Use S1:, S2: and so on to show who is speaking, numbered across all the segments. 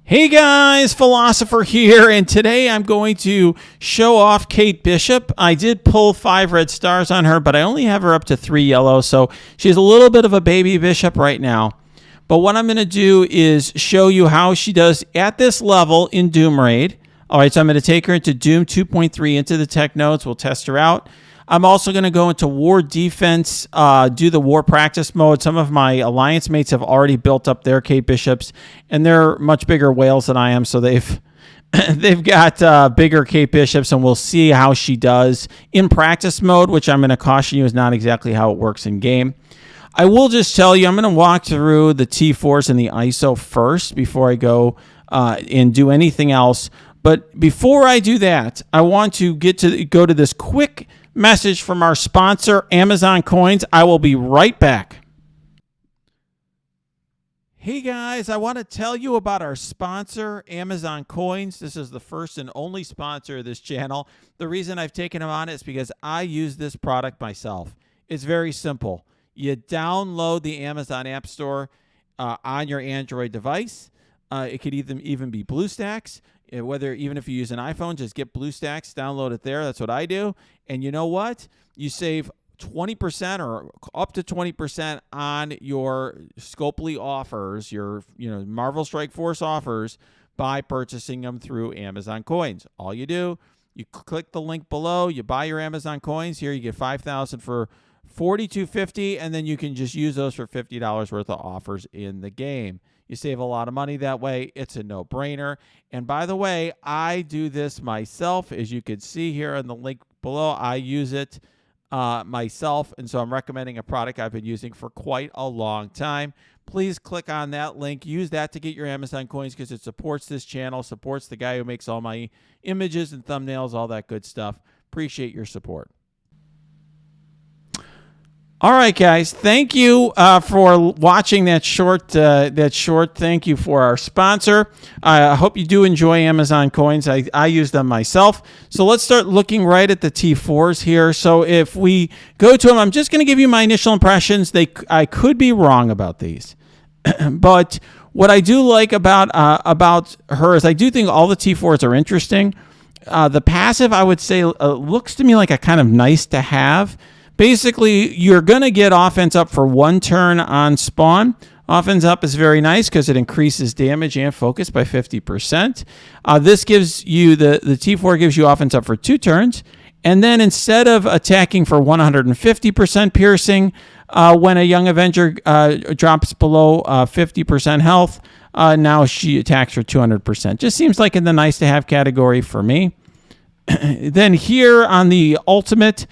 S1: Hey guys, Philosopher here, and today I'm going to show off Kate Bishop. I did pull 5 red stars on her, but I only have her up to 3 yellow, so she's a little bit of a baby bishop right now. But what I'm going to do is show you how she does at this level in Doom Raid. All right, so I'm going to take her into Doom 2.3 into the tech nodes. We'll test her out. I'm also going to go into War Defense, do the War Practice mode. Some of my alliance mates have already built up their Kate Bishops, and they're much bigger whales than I am, so they've got bigger Kate Bishops, and we'll see how she does in practice mode, which I'm going to caution you is not exactly how it works in game. I will just tell you, I'm going to walk through the T4s and the ISO first before I go and do anything else. But before I do that, I want to go to this quick message from our sponsor, Amazon Coins. I will be right back. Hey guys, I want to tell you about our sponsor, Amazon Coins. This is the first and only sponsor of this channel. The reason I've taken them on is because I use this product myself. It's very simple. You download the Amazon App Store on your Android device. It could even be BlueStacks. Even if you use an iPhone, just get BlueStacks, download it there. That's what I do. And you know what? You save 20% or up to 20% on your Scopely offers, your Marvel Strike Force offers by purchasing them through Amazon Coins. All you do, you click the link below, you buy your Amazon Coins. Here you get 5,000 for $42.50, and then you can just use those for $50 worth of offers in the game. You save a lot of money that way. It's a no-brainer. And by the way, I do this myself. As you can see here in the link below, I use it myself, and so I'm recommending a product I've been using for quite a long time. Please click on that link. Use that to get your Amazon Coins because it supports this channel, supports the guy who makes all my images and thumbnails, all that good stuff. Appreciate your support. All right, guys. Thank you for watching that short. Thank you for our sponsor. I hope you do enjoy Amazon Coins. I use them myself. So let's start looking right at the T4s here. So if we go to them, I'm just going to give you my initial impressions. I could be wrong about these, but what I do like about her is I do think all the T4s are interesting. The passive, I would say, looks to me like a kind of nice to have. Basically, you're going to get offense up for 1 turn on spawn. Offense up is very nice because it increases damage and focus by 50%. This gives you, the T4 gives you offense up for 2 turns. And then instead of attacking for 150% piercing, when a Young Avenger drops below 50% health, now she attacks for 200%. Just seems like in the nice to have category for me. Then here on the ultimate,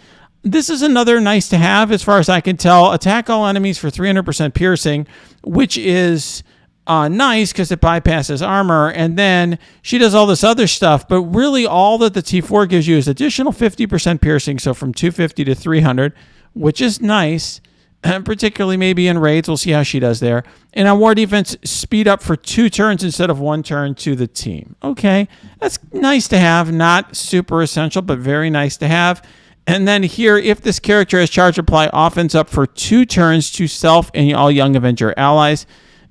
S1: this is another nice to have as far as I can tell. Attack all enemies for 300% piercing, which is nice because it bypasses armor. And then she does all this other stuff, but really all that the T4 gives you is additional 50% piercing, so from 250 to 300, which is nice, particularly maybe in raids. We'll see how she does there. And on War Defense, speed up for 2 turns instead of 1 turn to the team. Okay, that's nice to have. Not super essential, but very nice to have. And then here, if this character has charge apply, offense up for 2 turns to self and all Young Avenger allies.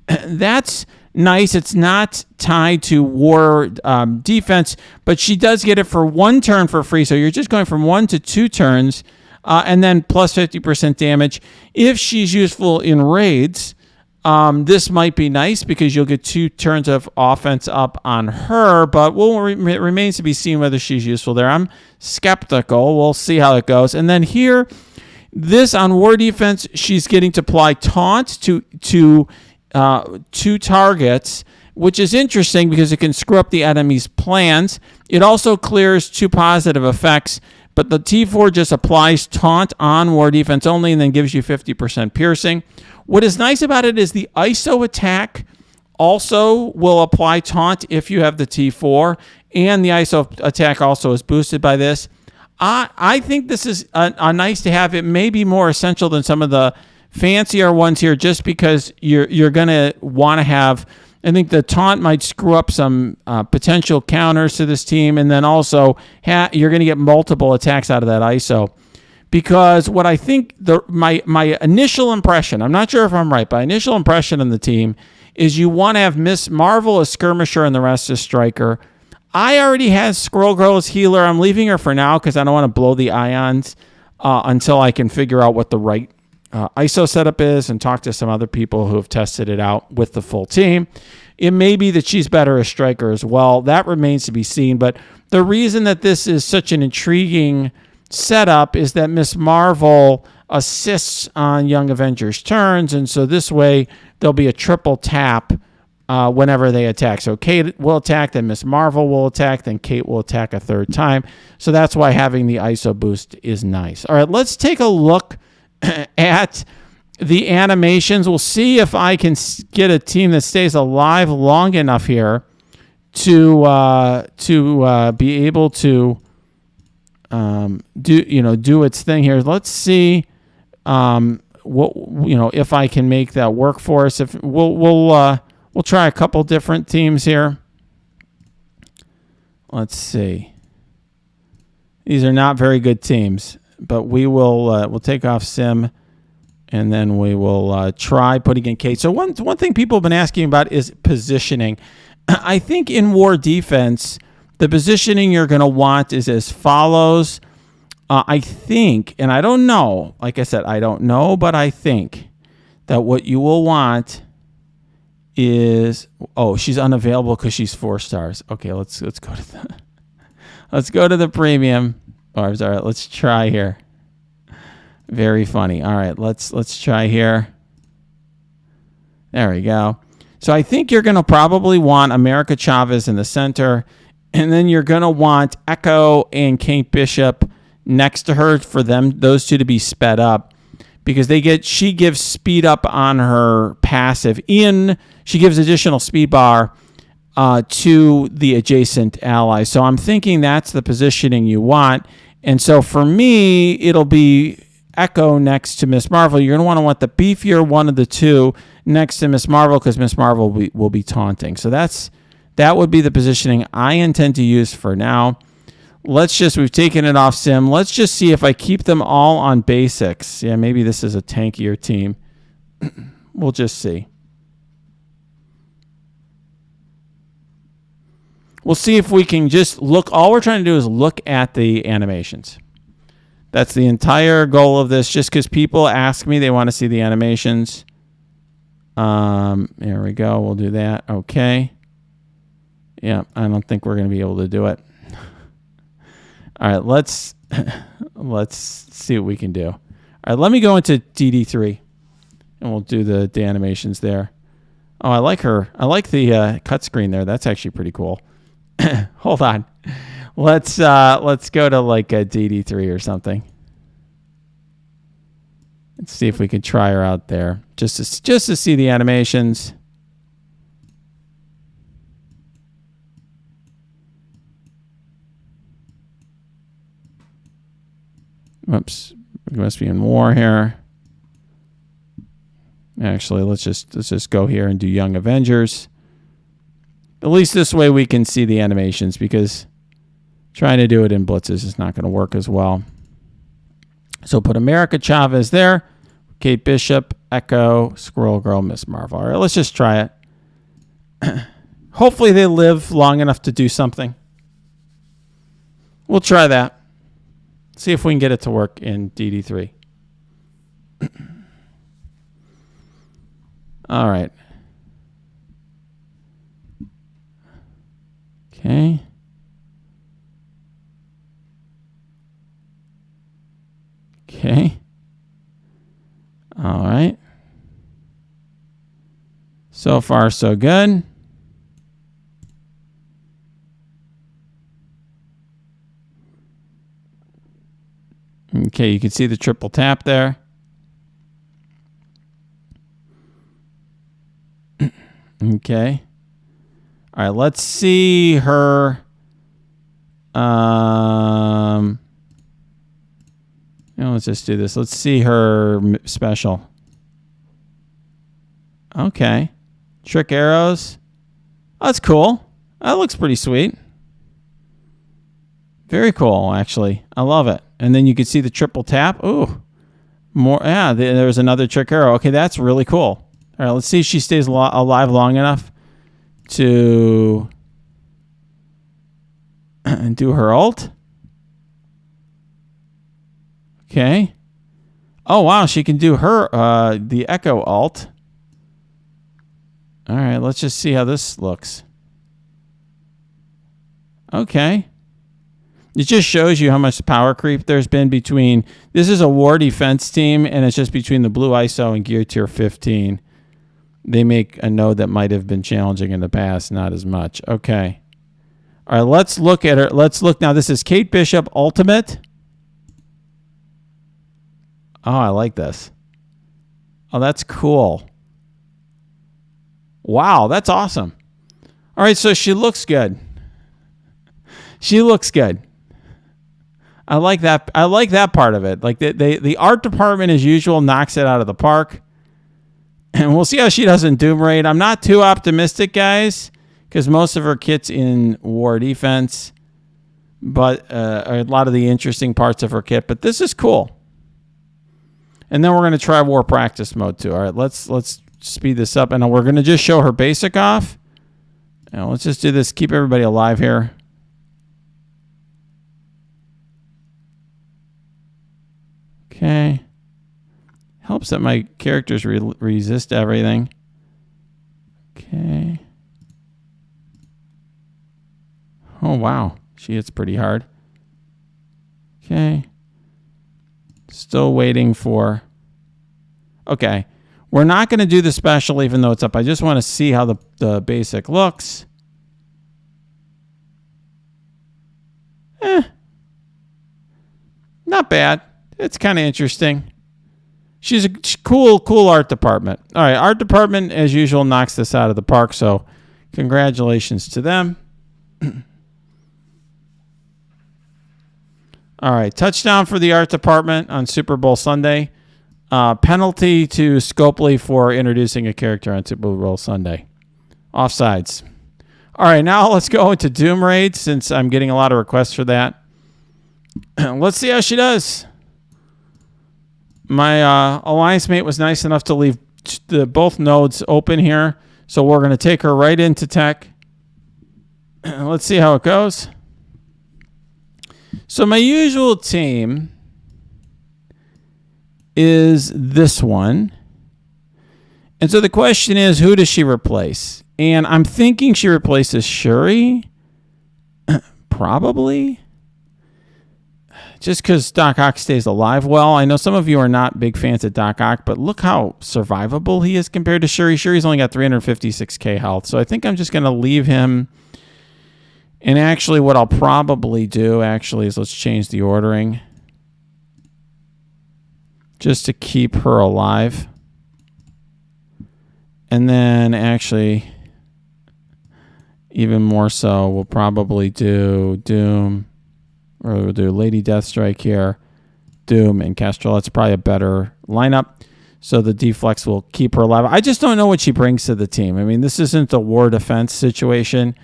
S1: That's nice. It's not tied to War Defense, but she does get it for 1 turn for free. So you're just going from 1 to 2 turns, and then plus 50% damage. If she's useful in raids, this might be nice because you'll get 2 turns of offense up on her, but it remains to be seen whether she's useful there. I'm skeptical. We'll see how it goes. And then here, this on War Defense, she's getting to apply taunt to 2 targets, which is interesting because it can screw up the enemy's plans. It also clears 2 positive effects, but the T4 just applies taunt on War Defense only and then gives you 50% piercing. What is nice about it is the ISO attack also will apply taunt if you have the T4, and the ISO attack also is boosted by this. I think this is a nice to have. It may be more essential than some of the fancier ones here just because you're going to want to have, I think the taunt might screw up some potential counters to this team, and then also you're going to get multiple attacks out of that ISO. because what I think my initial impression, I'm not sure if I'm right, but initial impression on the team is you want to have Miss Marvel as skirmisher and the rest as striker. I already had Squirrel Girl as healer. I'm leaving her for now because I don't want to blow the ions until I can figure out what the right ISO setup is and talk to some other people who have tested it out with the full team. It may be that she's better as striker as well. That remains to be seen. But the reason that this is such an intriguing setup is that Miss Marvel assists on Young Avengers turns, and so this way there'll be a triple tap whenever they attack. So Kate will attack, then Miss Marvel will attack, then Kate will attack a third time. So that's why having the ISO boost is nice. All right, let's take a look at the animations. We'll see if I can get a team that stays alive long enough here to be able to do its thing here. Let's see if I can make that work for us. If we'll try a couple different teams here. Let's see. These are not very good teams, but we'll take off Sim, and then we will try putting in Kate. So one thing people have been asking about is positioning. I think in war defense, the positioning you're going to want is as follows. I think, and I don't know, like I said, I don't know, but I think that what you will want is, she's unavailable because she's 4 stars. Okay, let's go to the premium. All right, let's try here. Very funny. All right, let's try here. There we go. So I think you're going to probably want America Chavez in the center, and then you're going to want Echo and Kate Bishop next to her for those two to be sped up, because she gives speed up on her passive. She gives additional speed bar to the adjacent ally. So I'm thinking that's the positioning you want. And so for me, it'll be Echo next to Miss Marvel. You're going to want the beefier one of the two next to Miss Marvel, because Miss Marvel will be taunting. So that would be the positioning I intend to use for now. We've taken it off Sim. Let's just see if I keep them all on basics. Yeah, maybe this is a tankier team. We'll just see. We'll see if we can just look. All we're trying to do is look at the animations. That's the entire goal of this, just because people ask me, they want to see the animations. There we go. We'll do that. Okay. Yeah, I don't think we're going to be able to do it. All right, let's see what we can do. All right, let me go into DD3, and we'll do the animations there. Oh, I like her. I like the cut screen there. That's actually pretty cool. Hold on. Let's go to like a DD3 or something. Let's see if we can try her out there just to see the animations. Whoops, we must be in war here. Actually, let's just go here and do Young Avengers. At least this way we can see the animations, because trying to do it in blitzes is not going to work as well. So put America Chavez there, Kate Bishop, Echo, Squirrel Girl, Miss Marvel. All right, let's just try it. Hopefully they live long enough to do something. We'll try that. See if we can get it to work in DD3. All right. Okay. Okay. All right. So far, so good. Okay, you can see the triple tap there. Okay. All right, let's see her. Let's just do this. Let's see her special. Okay. Trick arrows. Oh, that's cool. That looks pretty sweet. Very cool, actually. I love it. And then you can see the triple tap. Ooh, more. Yeah, there's another trick arrow. Okay, that's really cool. All right, let's see if she stays alive long enough to do her ult. Okay. Oh, wow, she can do her, the Echo ult. All right, let's just see how this looks. Okay. It just shows you how much power creep there's been between... This is a war defense team, and it's just between the blue ISO and gear tier 15. They make a node that might have been challenging in the past, not as much. Okay. All right, let's look at her. Let's look now. This is Kate Bishop Ultimate. Oh, I like this. Oh, that's cool. Wow, that's awesome. All right, so she looks good. She looks good. I like that. I like that part of it. Like the art department, as usual, knocks it out of the park. And we'll see how she does in Doom Raid. I'm not too optimistic, guys, because most of her kit's in war defense, but a lot of the interesting parts of her kit. But this is cool. And then we're going to try war practice mode too. All right, let's speed this up, and we're going to just show her basic off. Now let's just do this. Keep everybody alive here. Okay. Helps that my characters resist everything. Okay. Oh, wow. She hits pretty hard. Okay. Still waiting for... Okay. We're not going to do the special even though it's up. I just want to see how the basic looks. Not bad. It's kind of interesting. She's a cool art department. All right, art department, as usual, knocks this out of the park, so congratulations to them. All right, touchdown for the art department on Super Bowl Sunday. Penalty to Scopely for introducing a character on Super Bowl Sunday. Offsides. All right, now let's go into Doom Raid, since I'm getting a lot of requests for that. Let's see how she does. My alliance mate was nice enough to leave both nodes open here. So we're going to take her right into tech. Let's see how it goes. So my usual team is this one. And so the question is, who does she replace? And I'm thinking she replaces Shuri. Probably. Just because Doc Ock stays alive well. I know some of you are not big fans of Doc Ock, but look how survivable he is compared to Shuri. Shuri's only got 356k health, so I think I'm just going to leave him. And actually, what I'll probably do, is let's change the ordering. Just to keep her alive. And then, actually, even more so, we'll probably do Doom. Or we'll do Lady Deathstrike here, Doom, and Kestrel. That's probably a better lineup. So the deflex will keep her alive. I just don't know what she brings to the team. I mean, this isn't a war defense situation.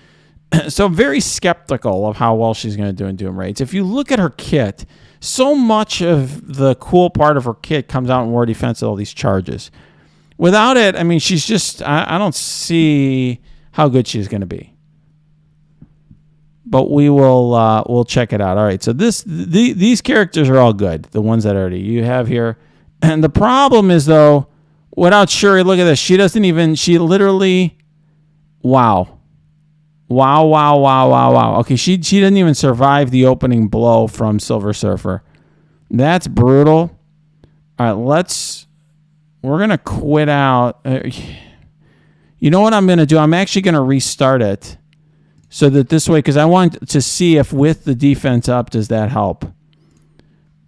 S1: So I'm very skeptical of how well she's going to do in Doom Raids. If you look at her kit, so much of the cool part of her kit comes out in war defense with all these charges. Without it, I mean, she's just... I don't see how good she's going to be. But we will we'll check it out. All right, so these characters are all good, the ones that already you have here. And the problem is, though, without Shuri, look at this. She doesn't even, she literally, wow. Okay, she didn't even survive the opening blow from Silver Surfer. That's brutal. All right, we're going to quit out. You know what I'm going to do? I'm actually going to restart it. So that this way, because I want to see if with the defense up, does that help?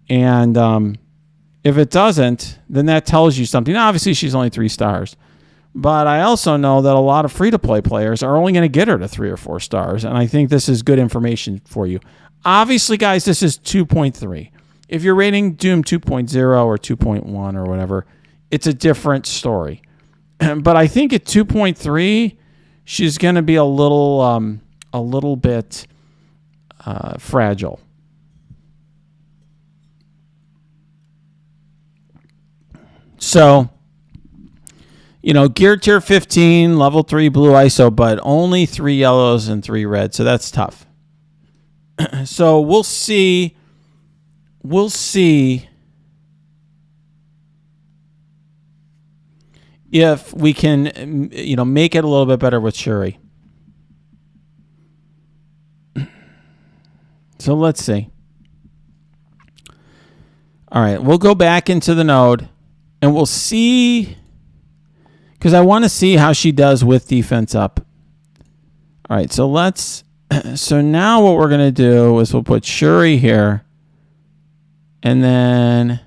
S1: And if it doesn't, then that tells you something. Now, obviously, she's only 3 stars. But I also know that a lot of free-to-play players are only going to get her to 3 or 4 stars. And I think this is good information for you. Obviously, guys, this is 2.3. If you're rating Doom 2.0 or 2.1 or whatever, it's a different story. But I think at 2.3, she's going to be a little bit fragile. So, gear tier 15, level 3 blue ISO, but only 3 yellows and 3 reds. So that's tough. So we'll see. We'll see if we can, make it a little bit better with Shuri. So let's see. All right, we'll go back into the node, and we'll see, because I want to see how she does with defense up. All right, so now what we're going to do is we'll put Shuri here, and then,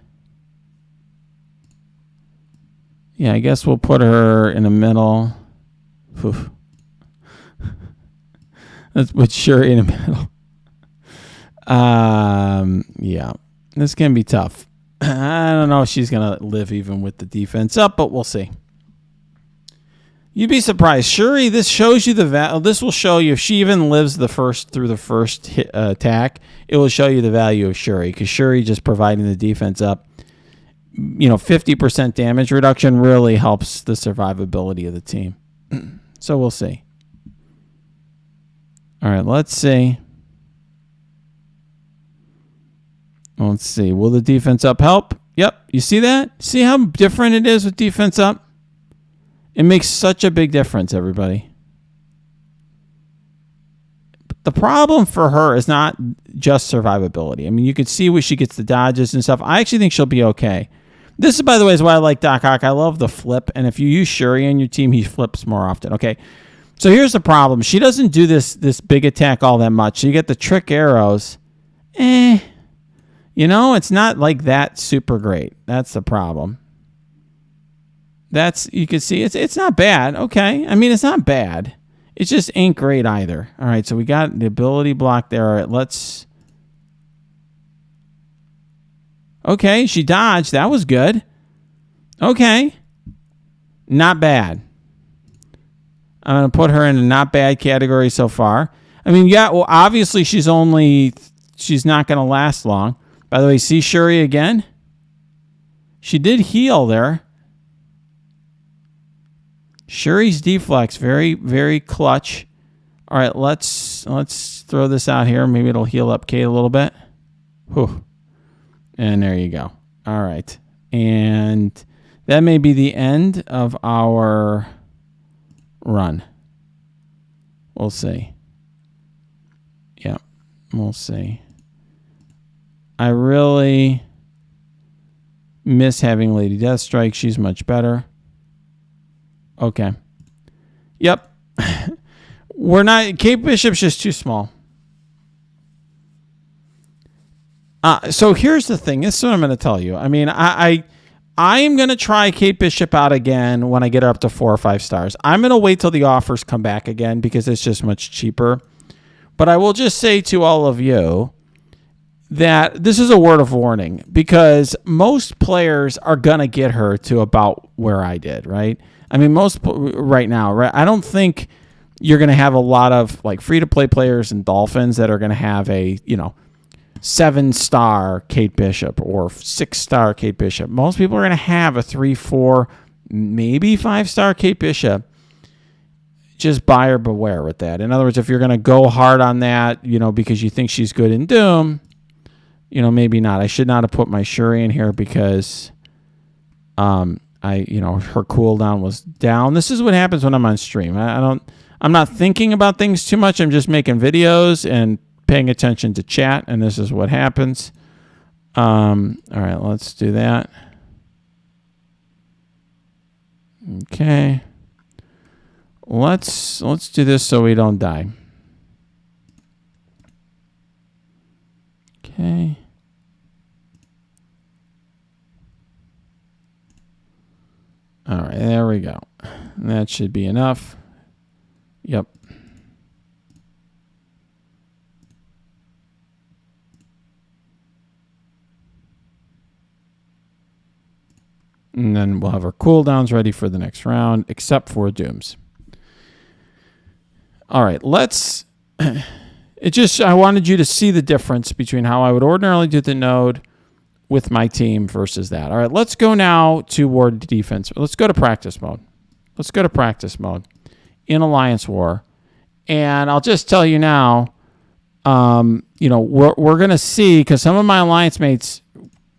S1: yeah, I guess we'll put her in the middle. Oof. Let's put Shuri in the middle. Yeah, this can be tough. I don't know if she's going to live even with the defense up, but we'll see. You'd be surprised. Shuri, this shows you the value. This will show you if she even lives through the first attack, it will show you the value of Shuri, because Shuri just providing the defense up, 50% damage reduction really helps the survivability of the team. So we'll see. All right, let's see. Let's see. Will the defense up help? Yep. You see that? See how different it is with defense up? It makes such a big difference, everybody. But the problem for her is not just survivability. I mean, you can see where she gets the dodges and stuff. I actually think she'll be okay. This is, by the way, is why I like Doc Ock. I love the flip. And if you use Shuri on your team, he flips more often. Okay. So here's the problem. She doesn't do this big attack all that much. So you get the trick arrows. It's not like that super great. That's the problem. You can see it's not bad. Okay. I mean, it's not bad. It just ain't great either. All right. So we got the ability block there. All right. Okay. She dodged. That was good. Okay. Not bad. I'm going to put her in a not bad category so far. I mean, yeah, well, obviously she's not going to last long. By the way, see Shuri again? She did heal there. Shuri's deflex, very, very clutch. All right, let's throw this out here. Maybe it'll heal up Kate a little bit. Whew. And there you go. All right. And that may be the end of our run. We'll see. Yeah, we'll see. I really miss having Lady Deathstrike. She's much better. Okay. Yep. Kate Bishop's just too small. So here's the thing. This is what I'm going to tell you. I mean, I am going to try Kate Bishop out again when I get her up to 4 or 5 stars. I'm going to wait till the offers come back again because it's just much cheaper. But I will just say to all of you that this is a word of warning, because most players are going to get her to about where I did, right? I mean, right now, right? I don't think you're going to have a lot of like free-to-play players and Dolphins that are going to have a, 7-star Kate Bishop or 6-star Kate Bishop. Most people are going to have a 3, 4, maybe 5-star Kate Bishop. Just buyer beware with that. In other words, if you're going to go hard on that, because you think she's good in Doom, maybe not. I should not have put my Shuri in here because her cooldown was down. This is what happens when I'm on stream. I'm not thinking about things too much. I'm just making videos and paying attention to chat, and this is what happens. All right, let's do that. Okay. Let's do this so we don't die. Okay. All right, there we go. That should be enough. Yep. And then we'll have our cooldowns ready for the next round, except for Dooms. All right, I wanted you to see the difference between how I would ordinarily do the node with my team versus that. All right, let's go now toward defense. Let's go to practice mode. Let's go to practice mode in Alliance War. And I'll just tell you now, you know, we're going to see, because some of my alliance mates,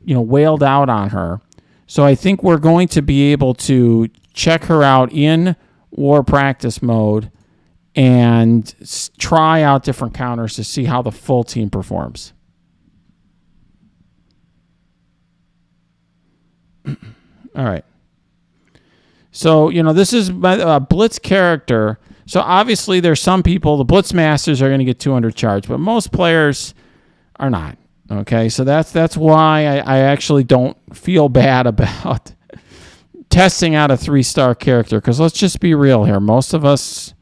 S1: you know, wailed out on her. So I think we're going to be able to check her out in war practice mode and try out different counters to see how the full team performs. All right. So, you know, this is a Blitz character. So obviously there's some people, the Blitz Masters are going to get 200 charge, but most players are not. Okay, so that's why I actually don't feel bad about testing out a 3-star character, because let's just be real here. Most of us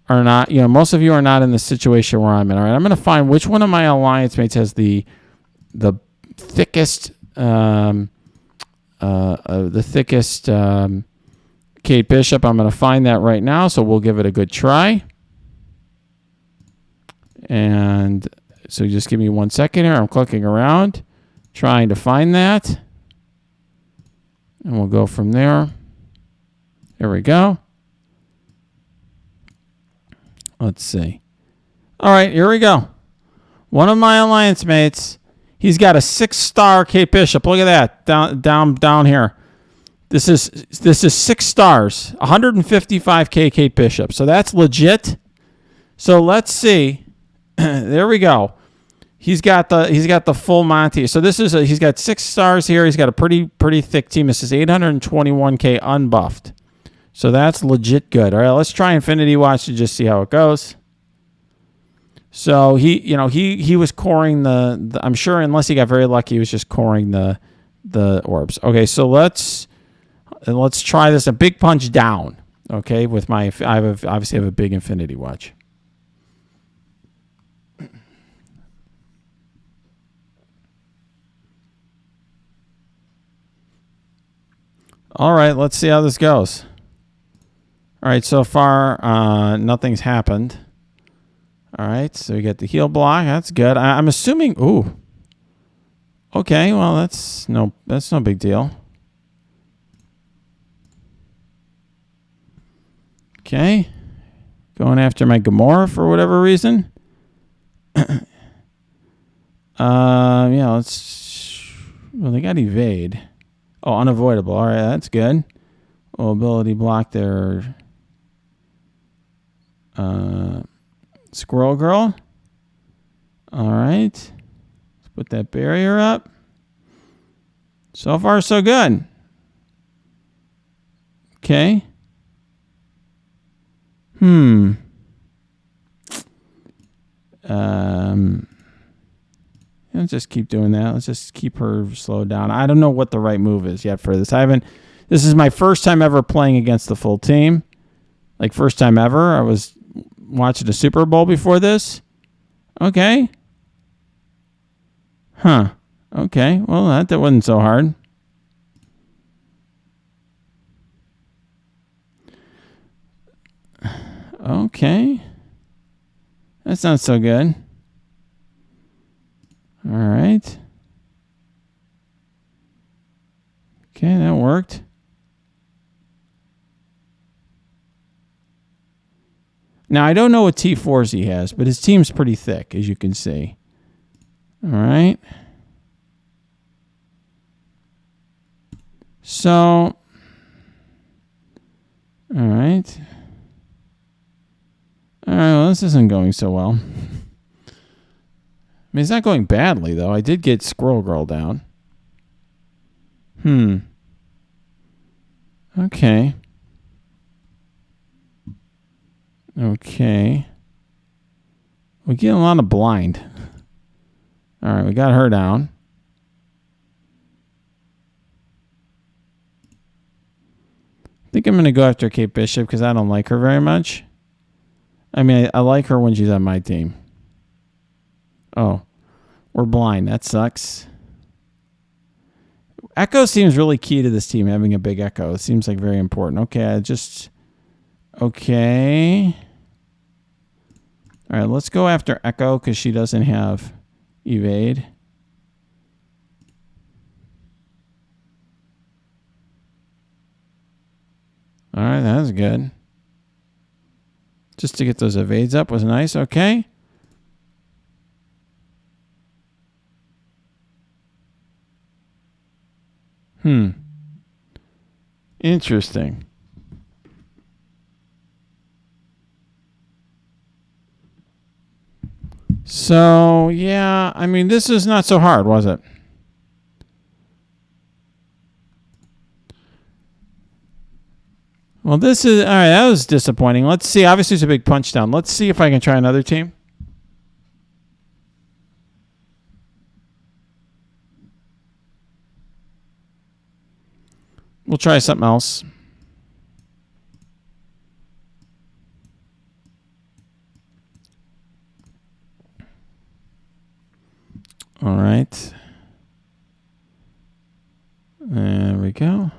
S1: are not, you know, most of you are not in the situation where I'm in. All right, I'm going to find which one of my alliance mates has the thickest Kate Bishop. I'm going to find that right now, so we'll give it a good try. And so just give me 1 second here. I'm clicking around, trying to find that. And we'll go from there. There we go. Let's see. All right, here we go. One of my alliance mates, he's got a 6-star Kate Bishop. Look at that, down here. This is 6 stars, 155K Kate Bishop. So that's legit. So let's see. There we go. He's got the full Monty. So this is he's got 6 stars here. He's got a pretty thick team. This is 821K unbuffed. So that's legit good. All right, let's try Infinity Watch to just see how it goes. So he was coring the I'm sure, unless he got very lucky, he was just coring the orbs. Okay, so let's try this. A big punch down. Okay, with my obviously have a big Infinity Watch. All right, let's see how this goes. All right, so far nothing's happened. All right, so we get the heal block. That's good. I'm assuming. Ooh. Okay, well that's no big deal. Okay, going after my Gamora for whatever reason. Yeah, let's. Well, they got evade. Oh, unavoidable. All right, that's good. Oh, ability block there. Squirrel Girl. All right. Let's put that barrier up. So far, so good. Okay. Let's just keep doing that. Let's just keep her slowed down. I don't know what the right move is yet for this. This is my first time ever playing against the full team. Like, first time ever. I was watching a Super Bowl before this. Okay. Huh. Okay. Well, that wasn't so hard. Okay. That's not so good. All right. Okay, that worked. Now, I don't know what T4s he has, but his team's pretty thick, as you can see. All right. So, all right. All right, well, this isn't going so well. I mean, it's not going badly, though. I did get Squirrel Girl down. Okay. Okay. We get a lot of blind. All right, we got her down. I think I'm going to go after Kate Bishop because I don't like her very much. I mean, I like her when she's on my team. Oh, we're blind. That sucks. Echo seems really key to this team, having a big Echo. It seems like very important. Okay, okay. All right, let's go after Echo because she doesn't have evade. All right, that's good. Just to get those evades up was nice. Okay. Interesting. So, yeah, I mean, this is not so hard, was it? Well, this is, all right, that was disappointing. Let's see. Obviously, it's a big punch down. Let's see if I can try another team. We'll try something else. All right. There we go.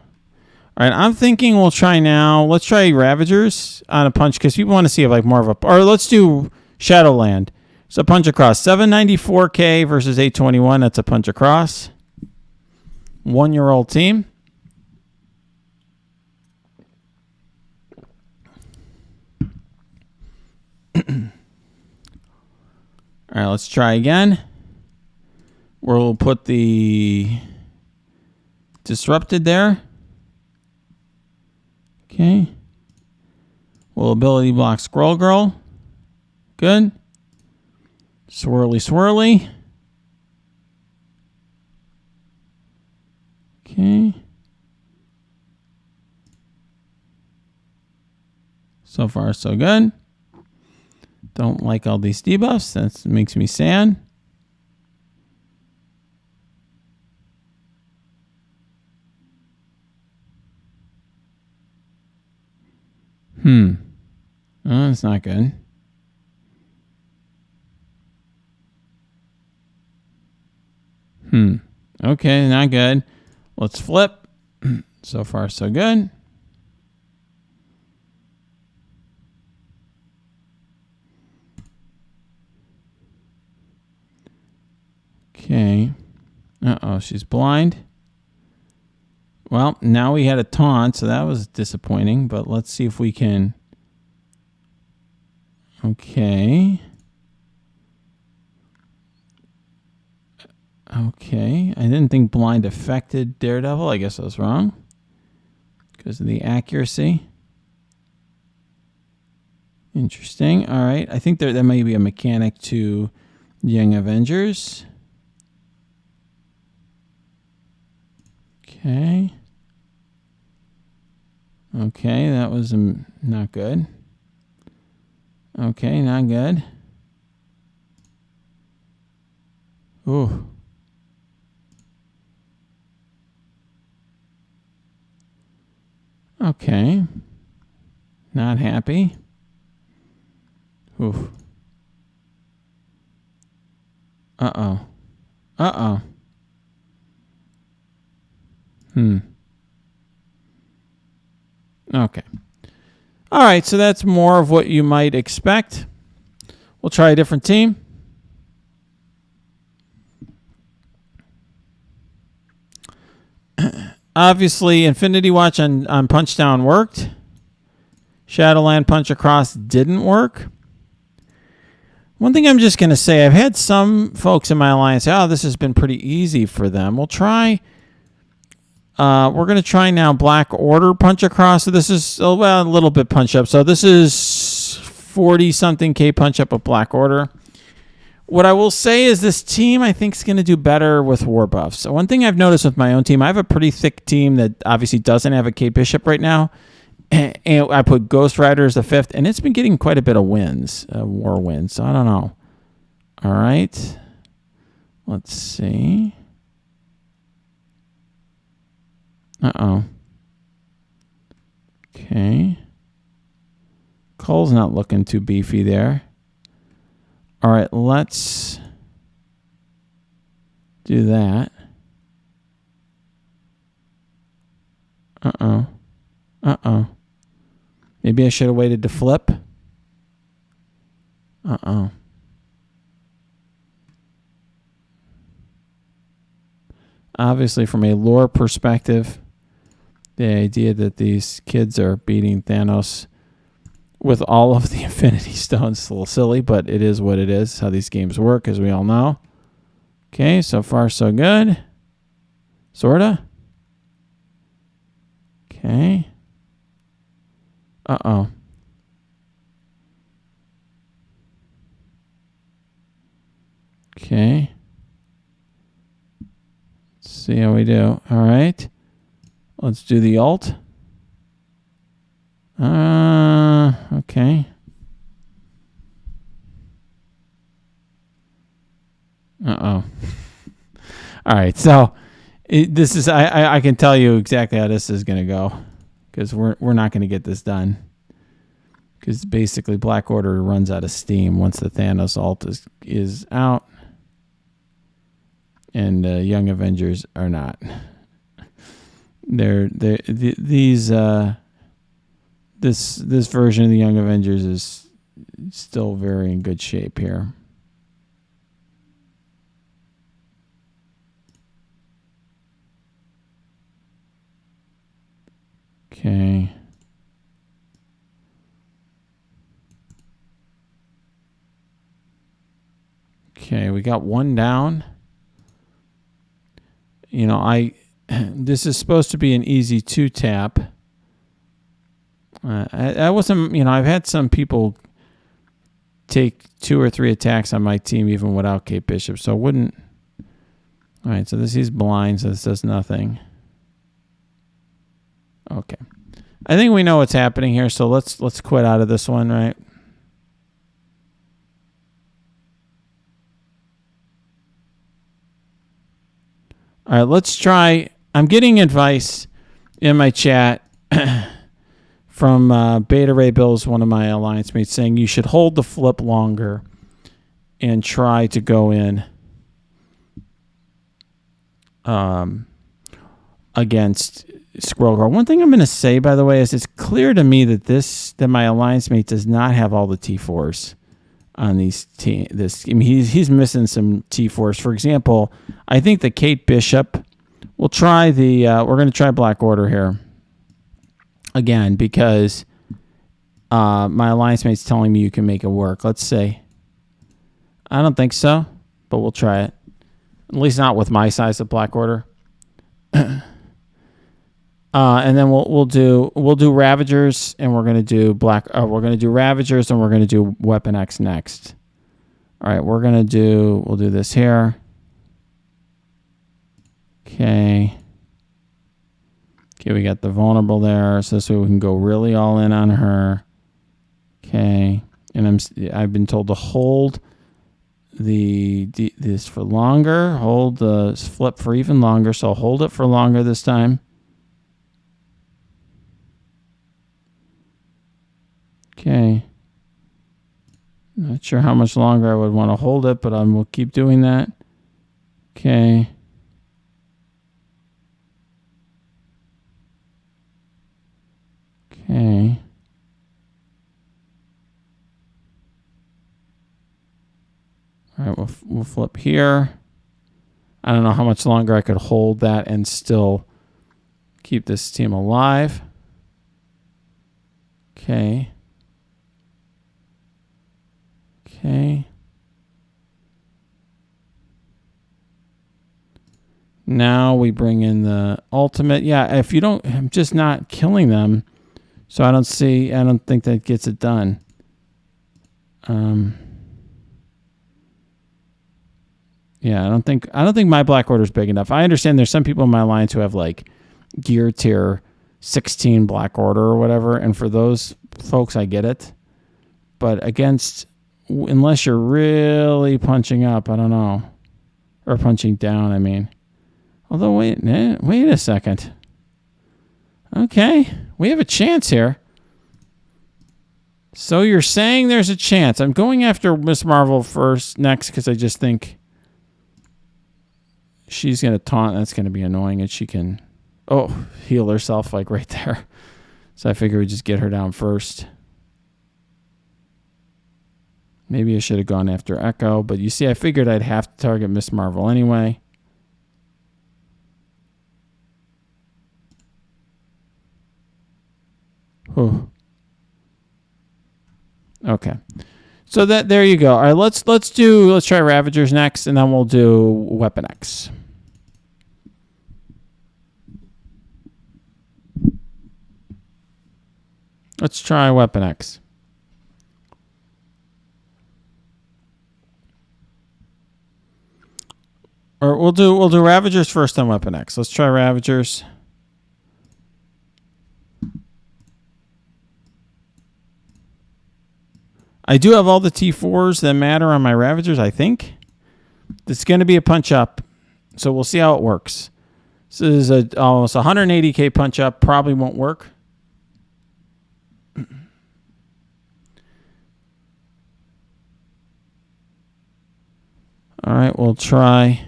S1: All right, I'm thinking we'll try now. Let's try Ravagers on a punch because people want to see like more of a... Or let's do Shadowland. So punch across. 794K versus 821. That's a punch across. 1-year-old team. All right, let's try again. We'll put the Disrupted there. Okay. We'll ability block Scroll Girl. Good. Swirly, swirly. Okay. So far, so good. Don't like all these debuffs. That makes me sad. Oh, that's not good. Okay, not good. Let's flip. So far, so good. Okay. Uh-oh, she's blind. Well, now we had a taunt, so that was disappointing, but let's see if we can... Okay. Okay. I didn't think blind affected Daredevil. I guess I was wrong because of the accuracy. Interesting. All right. I think there may be a mechanic to Young Avengers. Okay. Okay, that was not good. Okay, not good. Ooh. Okay. Not happy. Ooh. Uh-oh. Uh-oh. Okay. All right, so that's more of what you might expect. We'll try a different team. Obviously, Infinity Watch on Punchdown worked. Shadowland Punch Across didn't work. One thing I'm just going to say, I've had some folks in my alliance say, oh, this has been pretty easy for them. We'll try... we're going to try now Black Order Punch Across. So this is a little bit punch up. So this is 40-something K punch up of Black Order. What I will say is this team, I think, is going to do better with war buffs. So one thing I've noticed with my own team, I have a pretty thick team that obviously doesn't have a K Bishop right now. And I put Ghost Rider as the 5th, and it's been getting quite a bit of wins, war wins. So I don't know. All right. Let's see. Uh-oh. Okay. Cole's not looking too beefy there. All right, let's do that. Uh-oh. Uh-oh. Maybe I should have waited to flip. Uh-oh. Obviously, from a lore perspective, The idea that these kids are beating Thanos with all of the Infinity Stones is a little silly, but it is what it is. It's how these games work, as we all know. Okay, so far so good. Sorta. Okay. Uh-oh. Okay. Let's see how we do. All right. Let's do the alt. Okay. Uh-oh. All right, so this is I can tell you exactly how this is going to go, because we're not going to get this done, because basically Black Order runs out of steam once the Thanos alt is out, and Young Avengers are not. This version of the Young Avengers is still very in good shape here. Okay. Okay, we got one down. You know, this is supposed to be an easy 2-tap. I wasn't, you know, I've had some people take 2 or 3 attacks on my team even without Kate Bishop, so I wouldn't. All right, so he's blind, so this does nothing. Okay. I think we know what's happening here, so let's quit out of this one, right? All right, let's try. I'm getting advice in my chat from Beta Ray Bills, one of my alliance mates, saying you should hold the flip longer and try to go in against Squirrel Girl. One thing I'm going to say, by the way, is it's clear to me that my alliance mate does not have all the T4s on these I mean, he's missing some T4s. For example, I think the Kate Bishop. We'll try we're going to try Black Order here again, because my alliance mate's telling me you can make it work. Let's see. I don't think so, but we'll try it. At least not with my size of Black Order. And then we'll do Ravagers, and we're gonna do we're gonna do Ravagers, and we're gonna do Weapon X next. All right, we'll do this here. Okay. Okay, we got the vulnerable there, so this way we can go really all in on her. Okay, and I've been told to hold this for longer. Hold the flip for even longer, so I'll hold it for longer this time. Okay. Not sure how much longer I would want to hold it, but we'll keep doing that. Okay. Okay. All right, we'll flip here. I don't know how much longer I could hold that and still keep this team alive. Okay. Okay. Now we bring in the ultimate. Yeah, if you don't, I'm just not killing them. So I don't think that gets it done. Yeah, I don't think my Black Order is big enough. I understand there's some people in my alliance who have like gear tier 16 Black Order or whatever, and for those folks I get it. But unless you're really punching up, I don't know. Or punching down, I mean. Although wait a second. Okay, we have a chance here. So you're saying there's a chance. I'm going after Miss Marvel next because I just think she's going to taunt. That's going to be annoying, and she can heal herself like right there. So I figure we just get her down first. Maybe I should have gone after Echo, but you see, I figured I'd have to target Miss Marvel anyway. Whew. Okay. So there you go. All right, let's try Ravagers next, and then we'll do Weapon X. Let's try Weapon X. Or we'll do Ravagers first, then Weapon X. Let's try Ravagers. I do have all the T4s that matter on my Ravagers, I think. It's going to be a punch up, so we'll see how it works. This is almost 180k punch up. Probably won't work. All right, we'll try.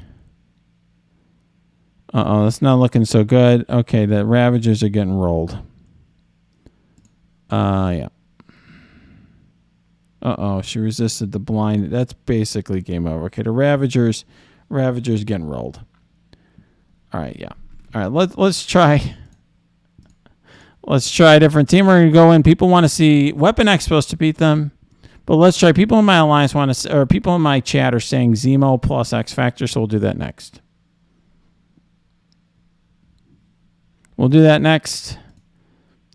S1: Uh-oh, that's not looking so good. Okay, the Ravagers are getting rolled. Yeah. Uh-oh, she resisted the blind. That's basically game over. Okay, the Ravagers getting rolled. All right, yeah. All right, let's try. Let's try a different team. We're gonna go in. People want to see Weapon X supposed to beat them, but let's try. People in my alliance want to, or people in my chat are saying Zemo plus X Factor, so we'll do that next. We'll do that next.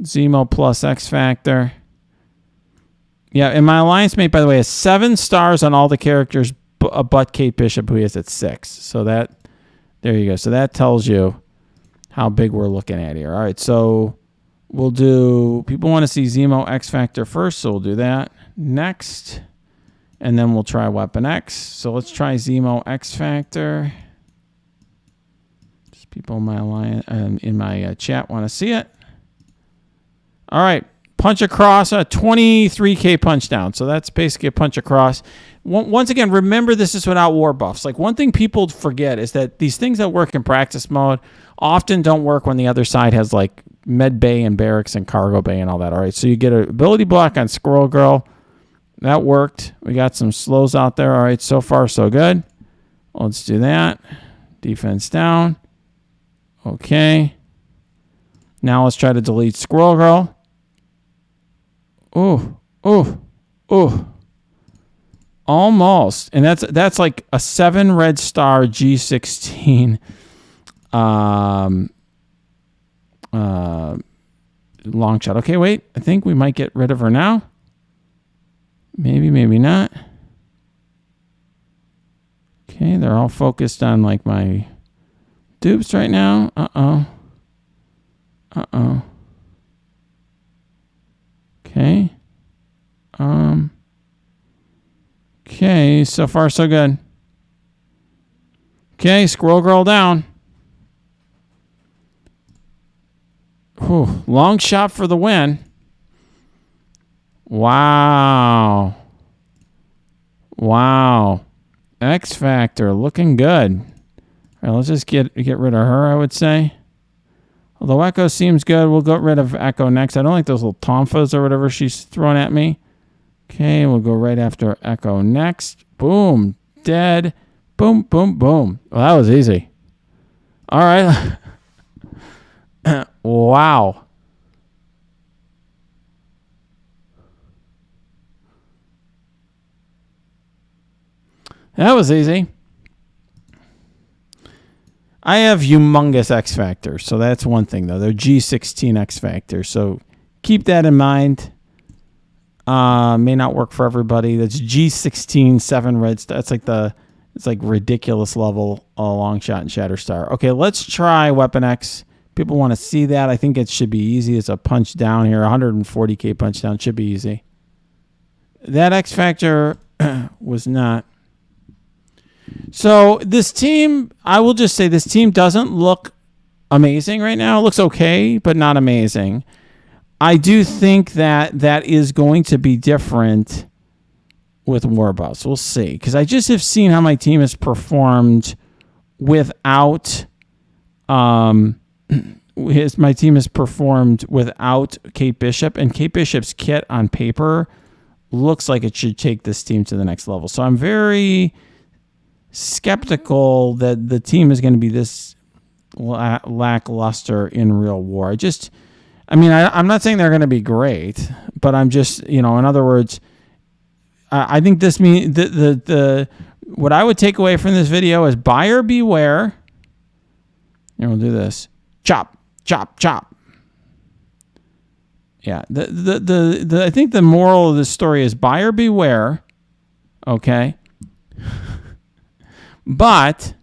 S1: Zemo plus X Factor. Yeah, and my alliance mate, by the way, has 7 stars on all the characters, but Kate Bishop, who he is at 6. So there you go. So that tells you how big we're looking at here. All right, so we'll do, people want to see Zemo X Factor first, so we'll do that next. And then we'll try Weapon X. So let's try Zemo X Factor. Just people in my alliance, in my chat want to see it. All right. Punch across, a 23k punch down. So that's basically a punch across. Once again, remember this is without war buffs. Like, one thing people forget is that these things that work in practice mode often don't work when the other side has like med bay and barracks and cargo bay and all that. All right, so you get an ability block on Squirrel Girl. That worked. We got some slows out there. All right, so far so good. Let's do that. Defense down. Okay. Now let's try to delete Squirrel Girl. Oh. Almost. And that's like a 7 red star G16 long shot. Okay, wait. I think we might get rid of her now. Maybe not. Okay, they're all focused on like my dupes right now. Uh-oh. Okay. Okay, so far so good. Okay, Squirrel Girl down. Whew, long shot for the win. Wow. X Factor looking good. All right, let's just get rid of her, I would say. Although Echo seems good, we'll get rid of Echo next. I don't like those little tonfas or whatever she's throwing at me. Okay, we'll go right after Echo next. Boom. Dead. Boom. Well, that was easy. All right. Wow. That was easy. I have humongous X Factor, so that's one thing, though. They're G16 X Factor, so keep that in mind. May not work for everybody. That's G16, 7 red star. It's like ridiculous level long shot and Shatterstar. Okay, let's try Weapon X. People want to see that. I think it should be easy. It's a punch down here. 140k punch down should be easy. That X Factor was not. So this team, I will just say this team doesn't look amazing right now. It looks okay, but not amazing. I do think that is going to be different with war buffs. We'll see. Because I just have seen how my team has performed without my team has performed without Kate Bishop, and Kate Bishop's kit on paper looks like it should take this team to the next level. So I'm very skeptical that the team is going to be this lackluster in real war. I mean, I'm not saying they're going to be great, but I'm just, in other words, I think this means the what I would take away from this video is buyer beware. And we'll do this. Chop, chop, chop. Yeah. I think the moral of this story is buyer beware. Okay. But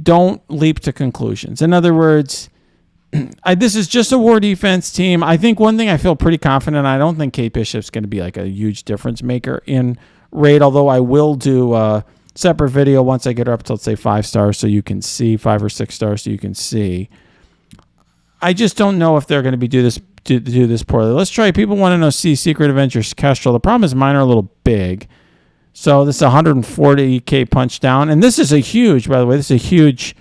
S1: don't leap to conclusions. In other words, this is just a war defense team. I think one thing I feel pretty confident, I don't think Kate Bishop's going to be like a huge difference maker in raid, although I will do a separate video once I get her up to, let's say, 5 stars so you can see, 5 or 6 stars so you can see. I just don't know if they're going to do this poorly. Let's try. People want to know Secret Adventures Kestrel. The problem is mine are a little big. So this is 140k punch down, and this is a huge, by the way, this is a huge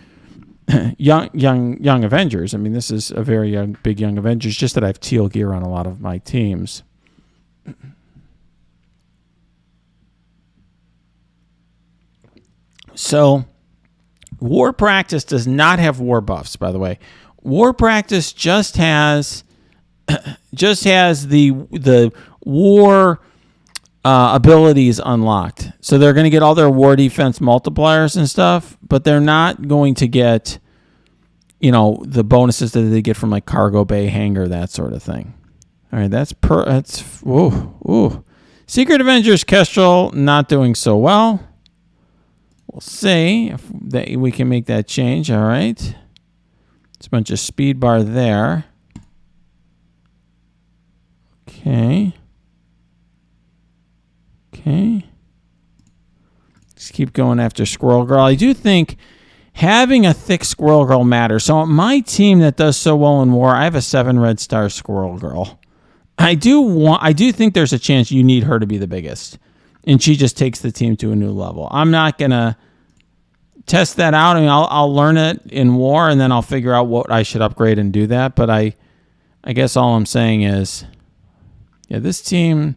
S1: young Avengers. I mean, this is a very big young Avengers, just that I have teal gear on a lot of my teams. So War Practice does not have war buffs, by the way. War Practice just has the war abilities unlocked. So they're going to get all their war defense multipliers and stuff, but they're not going to get, the bonuses that they get from like cargo bay, hangar, that sort of thing. All right, that's Secret Avengers Kestrel not doing so well. We'll see if we can make that change. All right. It's a bunch of speed bar there. Okay. Just keep going after Squirrel Girl. I do think having a thick Squirrel Girl matters. So my team that does so well in war, I have a 7 red star Squirrel Girl. I do think there's a chance you need her to be the biggest, and she just takes the team to a new level. I'm not gonna test that out. I mean, I'll learn it in war, and then I'll figure out what I should upgrade and do that. But I guess all I'm saying is, yeah, this team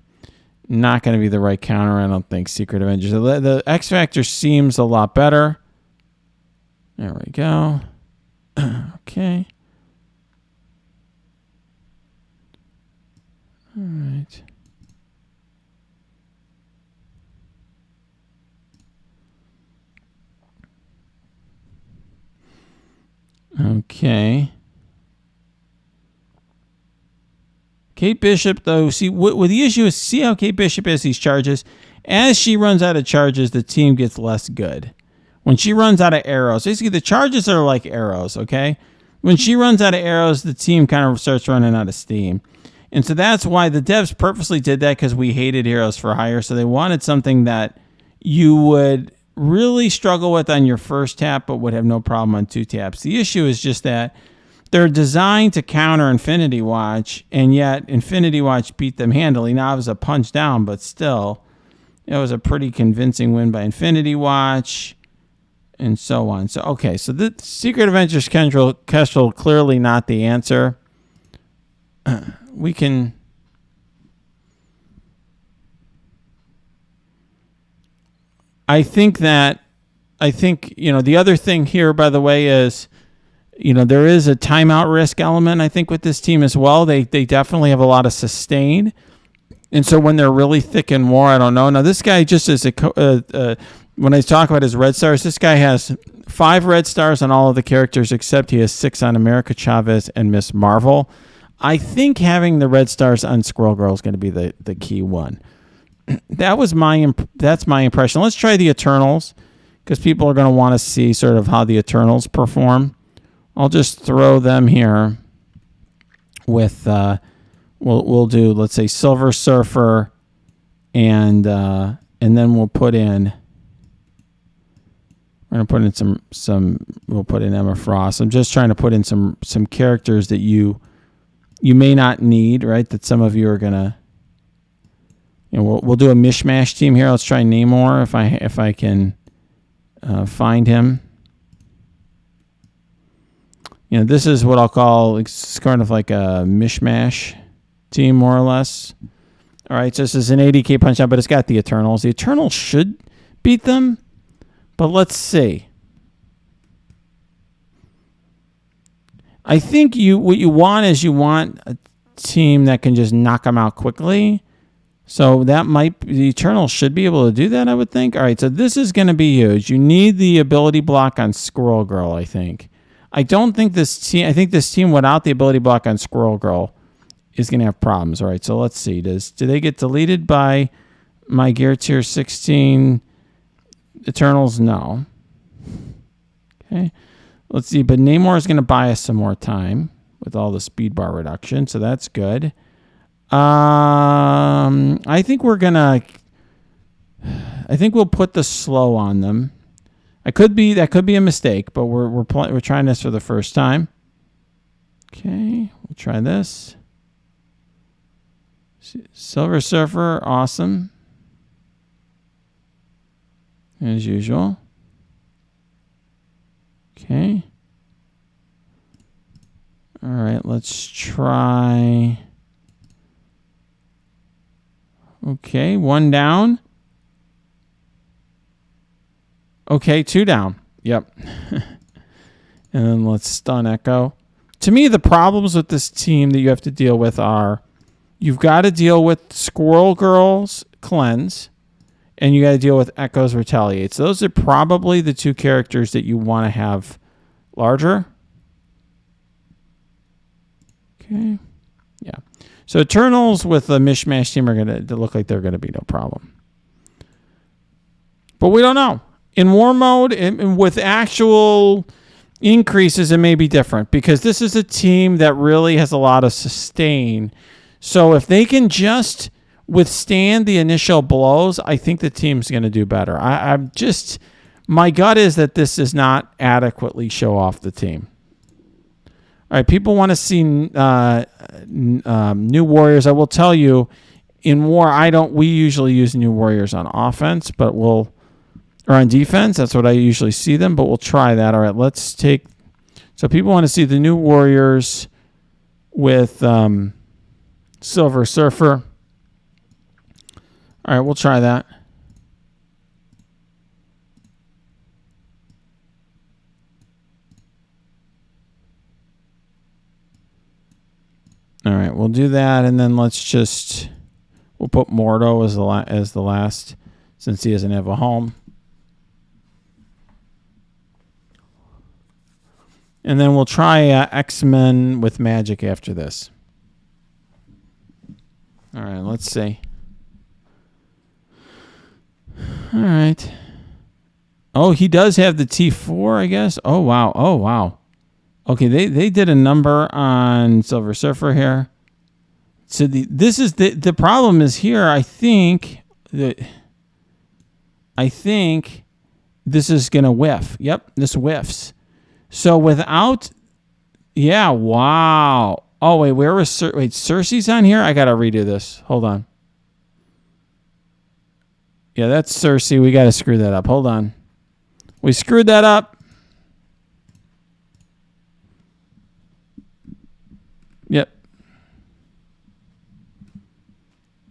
S1: not going to be the right counter. I don't think Secret Avengers. The X Factor seems a lot better. There we go. Okay. All right. Okay. Kate Bishop, though, see, what the issue is, see how Kate Bishop has these charges? As she runs out of charges, the team gets less good. When she runs out of arrows, basically the charges are like arrows, okay? When she runs out of arrows, the team kind of starts running out of steam. And so that's why the devs purposely did that, because we hated Heroes for Hire. So they wanted something that you would really struggle with on your first tap, but would have no problem on 2 taps. The issue is just that they're designed to counter Infinity Watch, and yet Infinity Watch beat them handily. Now it was a punch down, but still, it was a pretty convincing win by Infinity Watch, and so on. So, okay, so the Secret Adventures Kestrel clearly not the answer. We can... I think, the other thing here, by the way, is... there is a timeout risk element, I think, with this team as well. They definitely have a lot of sustain. And so when they're really thick in war, I don't know. Now, this guy just is when I talk about his red stars, this guy has 5 red stars on all of the characters, except he has 6 on America Chavez and Miss Marvel. I think having the red stars on Squirrel Girl is going to be the key one. That's my impression. Let's try the Eternals, because people are going to want to see sort of how the Eternals perform. I'll just throw them here with, we'll do, let's say, Silver Surfer, and then we'll put in, we'll put in Emma Frost. I'm just trying to put in some characters that you may not need, right? That some of you are going to, we'll do a mishmash team here. Let's try Namor if I can find him. This is what I'll call, it's kind of like a mishmash team, more or less. All right, so this is an 80k punch out, but it's got the Eternals. The Eternals should beat them, but let's see. I think what you want is you want a team that can just knock them out quickly. So that might be, the Eternals should be able to do that, I would think. All right, so this is going to be huge. You need the ability block on Squirrel Girl, I think. I don't think this team, I think this team without the ability block on Squirrel Girl is going to have problems. All right, so let's see. Do they get deleted by my Gear Tier 16 Eternals? No. Okay. Let's see, but Namor is going to buy us some more time with all the speed bar reduction, so that's good. I think we'll put the slow on them. That could be a mistake, but we're trying this for the first time. Okay, we'll try this. Silver Surfer, awesome. As usual. Okay. All right, let's try. Okay, 1 down. Okay, 2 down. Yep. And then let's stun Echo. To me, the problems with this team that you have to deal with are you've got to deal with Squirrel Girl's Cleanse, and you got to deal with Echo's Retaliate. So those are probably the 2 characters that you want to have larger. Okay. Yeah. So Eternals with the mishmash team are going to look like they're going to be no problem. But we don't know. In war mode and with actual increases, it may be different because this is a team that really has a lot of sustain. So if they can just withstand the initial blows, I think the team's going to do better. My gut is that this does not adequately show off the team. All right, people want to see new warriors. I will tell you, in war, we usually use new warriors on offense, or on defense. That's what I usually see them, but we'll try that. All right, let's take. So people want to see the new warriors with Silver Surfer. All right, we'll try that. All right, we'll do that, and then we'll put Mordo as the last, since he doesn't have a home. And then we'll try X-Men with magic after this. All right, let's see. All right. Oh, he does have the T4, I guess. Oh, wow. Okay, they did a number on Silver Surfer here. So the problem is here. I think this is gonna whiff. Yep, this whiffs. So wow. Oh wait, where was Cersei's on here? I gotta redo this. Hold on. Yeah, that's Cersei. We gotta screw that up. Hold on. We screwed that up.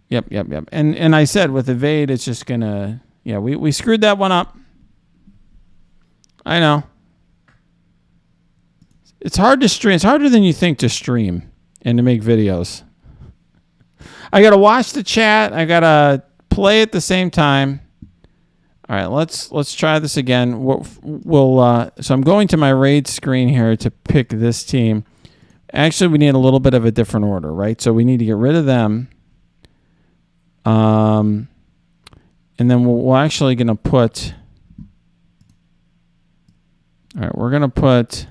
S1: Yep. And I said with evade, it's just gonna. Yeah, we screwed that one up. I know. It's hard to stream. It's harder than you think to stream and to make videos. I gotta watch the chat. I gotta play at the same time. All right, let's try this again. So I'm going to my raid screen here to pick this team. Actually, we need a little bit of a different order, right? So we need to get rid of them. And then we're actually going to put. All right, we're going to put.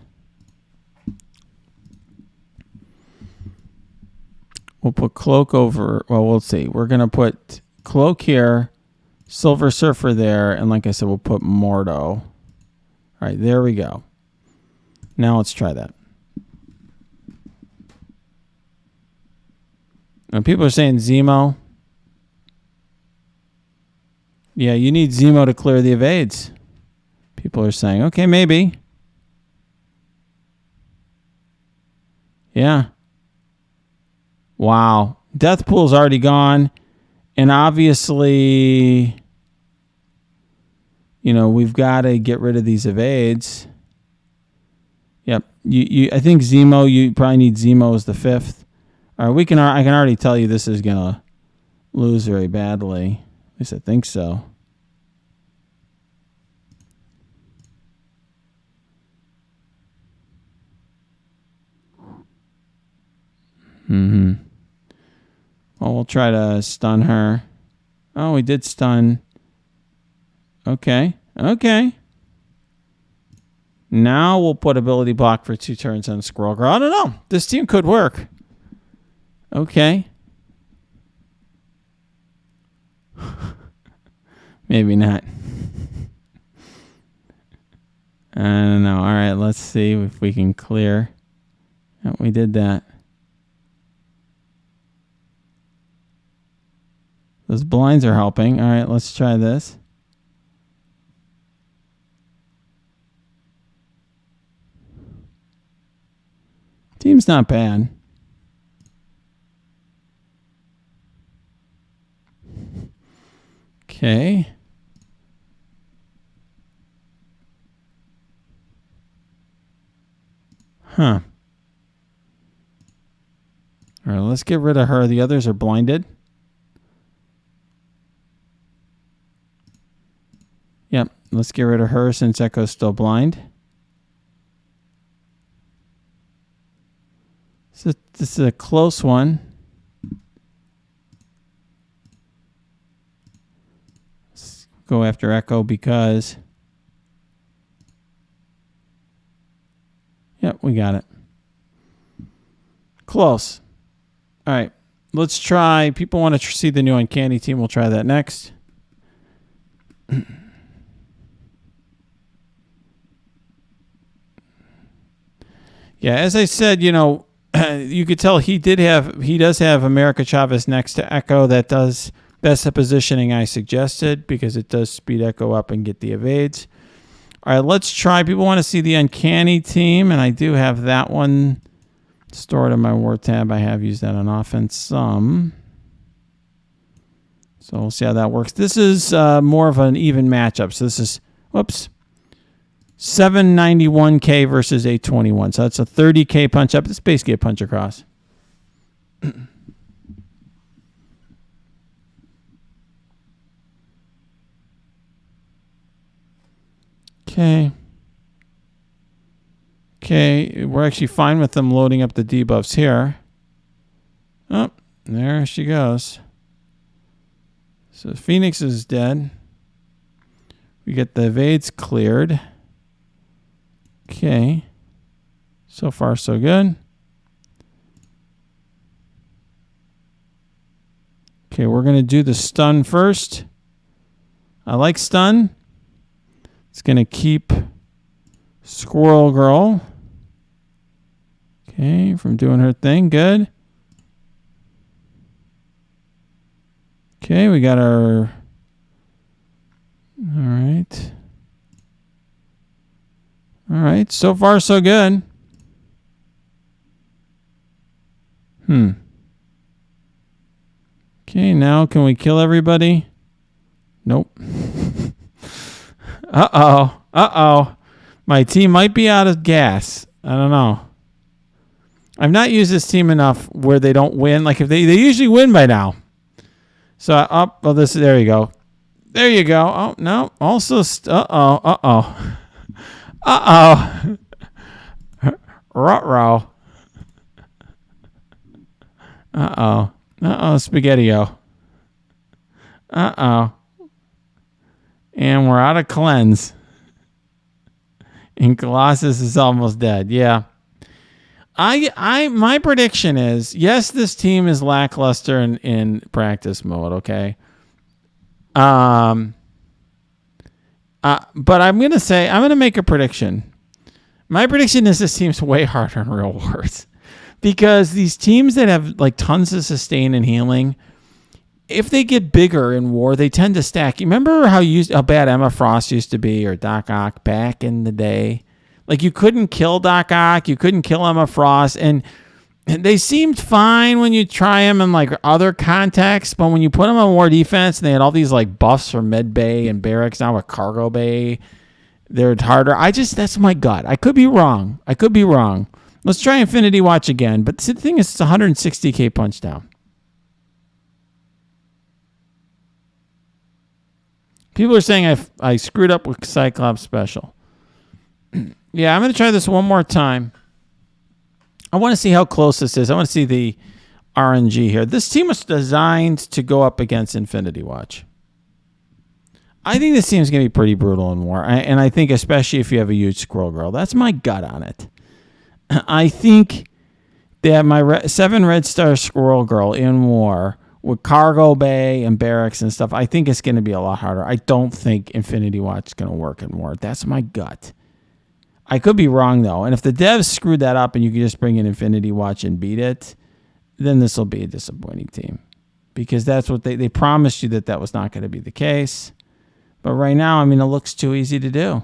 S1: We'll put Cloak over. Well, we'll see. We're going to put Cloak here, Silver Surfer there, and like I said, we'll put Mordo. All right, there we go. Now let's try that. Now people are saying Zemo. Yeah, you need Zemo to clear the evades. People are saying, okay, maybe. Yeah. Wow. Deathpool's already gone. And obviously, we've got to get rid of these evades. Yep. I think Zemo. You probably need Zemo as the 5th. All right. I can already tell you this is gonna lose very badly. At least I think so. Well, we'll try to stun her. Oh, we did stun. Okay. Now we'll put ability block for 2 turns on Squirrel Girl. I don't know. This team could work. Okay. Maybe not. I don't know. All right, let's see if we can clear. Oh, we did that. Those blinds are helping. All right, let's try this. Team's not bad. Okay. Huh. All right, let's get rid of her. The others are blinded. Yep, let's get rid of her since Echo's still blind. So this is a close one. Let's go after Echo because... Yep, we got it. Close. All right, let's try. People want to see the new Uncanny team. We'll try that next. Yeah, as I said, you know, you could tell he does have America Chavez next to Echo. That's the positioning I suggested because it does speed Echo up and get the evades. All right, let's try. People want to see the Uncanny team, and I do have that one stored in my War tab. I have used that on offense some. So we'll see how that works. This is more of an even matchup. So this is, 791K versus 821. So that's a 30K punch up. It's basically a punch across. Okay. Okay, we're actually fine with them loading up the debuffs here. Oh, there she goes. So Phoenix is dead. We get the evades cleared. Okay. So far, so good. Okay, we're going to do the stun first. I like stun. It's going to keep Squirrel Girl. Okay, from doing her thing. Good. Okay, we got our... All right. All right, so far so good. Okay, now can we kill everybody? Nope. Uh-oh. My team might be out of gas. I don't know. I've not used this team enough where they don't win. Like if they usually win by now. So there you go. There you go. Oh no. Also uh-oh. Ruh-roh. Spaghetti-o. And we're out of cleanse. And Colossus is almost dead. Yeah. My prediction is, yes, this team is lackluster in practice mode, okay? But I'm going to make a prediction. My prediction is this team's way harder in Real Wars. Because these teams that have like tons of sustain and healing, if they get bigger in war, they tend to stack. You remember how bad Emma Frost used to be, or Doc Ock back in the day? Like you couldn't kill Doc Ock, you couldn't kill Emma Frost, and they seemed fine when you try them in like other contexts, but when you put them on war defense, and they had all these like buffs for med bay and barracks, now with cargo bay, they're harder. That's my gut. I could be wrong. Let's try Infinity Watch again. But the thing is, it's 160K punch down. People are saying I screwed up with Cyclops Special. Yeah, I'm going to try this one more time. I want to see how close this is. I want to see the RNG here. This team was designed to go up against Infinity Watch. I think this team is going to be pretty brutal in war. And I think especially if you have a huge Squirrel Girl. That's my gut on it. I think that my 7 Red Star Squirrel Girl in war with cargo bay and barracks and stuff, I think it's going to be a lot harder. I don't think Infinity Watch is going to work in war. That's my gut. I could be wrong, though. And if the devs screwed that up and you could just bring in Infinity Watch and beat it, then this will be a disappointing team. Because that's what they promised you that was not going to be the case. But right now, I mean, it looks too easy to do.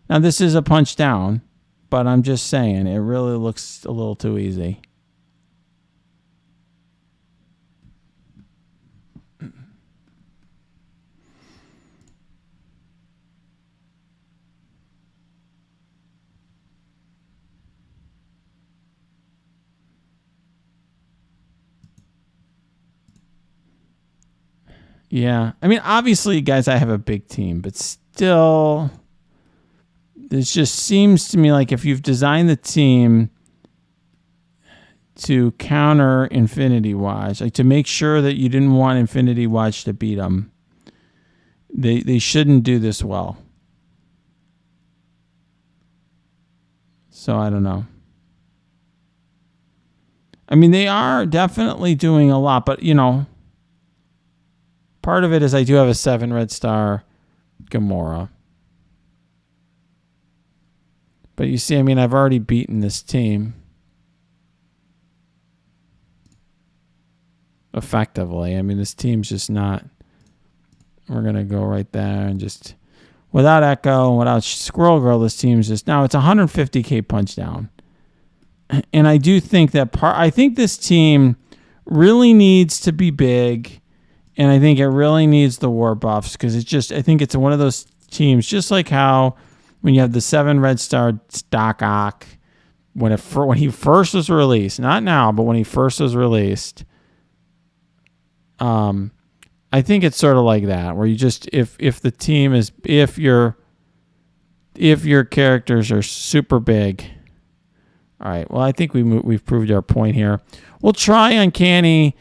S1: Now, this is a punch down, but I'm just saying, it really looks a little too easy. Yeah. I mean, obviously, guys, I have a big team, but still, this just seems to me like if you've designed the team to counter Infinity Watch, like to make sure that you didn't want Infinity Watch to beat them, they shouldn't do this well. So I don't know. I mean, they are definitely doing a lot, but, you know, part of it is I do have a 7 Red Star Gamora. But you see, I mean, I've already beaten this team. Effectively. I mean, this team's just not... We're going to go right there and just... Without Echo and without Squirrel Girl, this team's just... Now, it's 150K punch down. And I do think that I think this team really needs to be big... And I think it really needs the war buffs because it's just, I think it's one of those teams, just like how when you have the 7 Red Star Doc Ock, when he first was released, not now, but when he first was released, I think it's sort of like that, where you just, if the team is, if your characters are super big. All right, well, I think we've proved our point here. We'll try Uncanny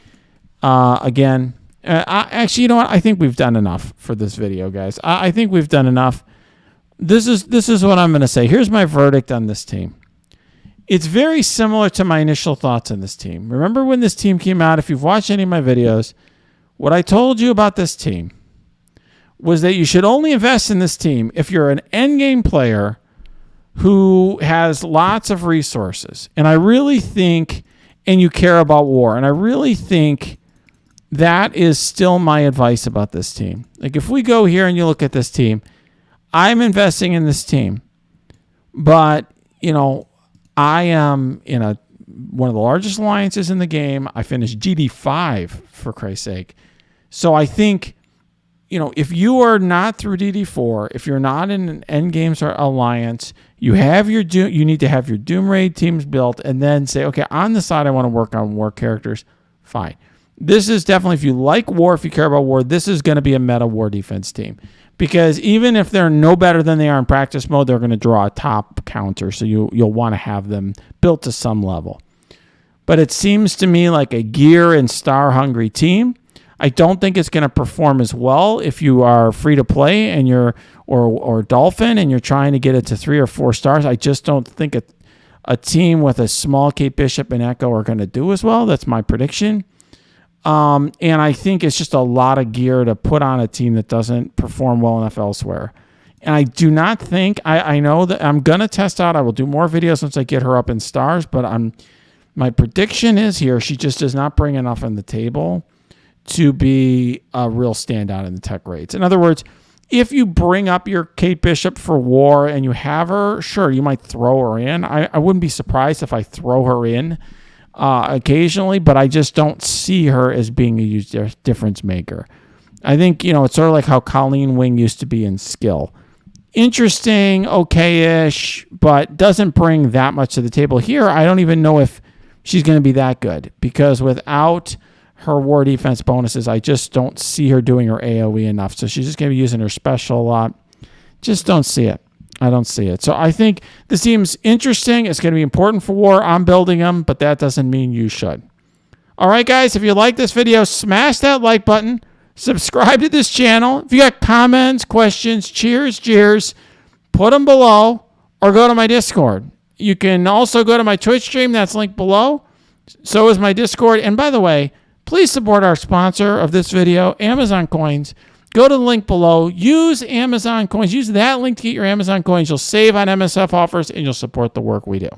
S1: again. Actually, you know what? I think we've done enough for this video, guys. I think we've done enough. This is what I'm going to say. Here's my verdict on this team. It's very similar to my initial thoughts on this team. Remember when this team came out? If you've watched any of my videos, what I told you about this team was that you should only invest in this team if you're an endgame player who has lots of resources. And I really think, and you care about war, and I really think that is still my advice about this team. Like if we go here and you look at this team, I'm investing in this team. But, you know, I am in one of the largest alliances in the game. I finished DD5, for Christ's sake. So I think, you know, if you are not through DD4, if you're not in an endgames or alliance, you need to have your Doom Raid teams built and then say, okay, on the side I want to work on war characters. Fine. This is definitely, if you like war, if you care about war, this is going to be a meta war defense team. Because even if they're no better than they are in practice mode, they're going to draw a top counter. So you'll want to have them built to some level. But it seems to me like a gear and star hungry team. I don't think it's going to perform as well if you are free to play and you're or Dolphin and you're trying to get it to 3 or 4 stars. I just don't think a team with a small Kate Bishop and Echo are going to do as well. That's my prediction. And I think it's just a lot of gear to put on a team that doesn't perform well enough elsewhere. And I do not think, I know that I'm going to test out. I will do more videos once I get her up in stars, but my prediction is here, she just does not bring enough on the table to be a real standout in the tech rates. In other words, if you bring up your Kate Bishop for war and you have her, sure, you might throw her in. I wouldn't be surprised if I throw her in occasionally, but I just don't see her as being a huge difference maker. I think, you know, it's sort of like how Colleen Wing used to be in skill. interesting, okay-ish, but doesn't bring that much to the table. Here, I don't even know if she's going to be that good, because without her war defense bonuses, I just don't see her doing her AoE enough. So she's just going to be using her special a lot. Just don't see it. I don't see it. So I think this seems interesting. It's going to be important for war. I'm building them, but that doesn't mean you should. All right, guys, if you like this video, smash that like button. Subscribe to this channel. If you got comments, questions, cheers, jeers, put them below, or go to my Discord. You can also go to my Twitch stream. That's linked below. So is my Discord. And by the way, please support our sponsor of this video, Amazon Coins. Go to the link below. Use Amazon Coins. Use that link to get your Amazon Coins. You'll save on MSF offers, and you'll support the work we do.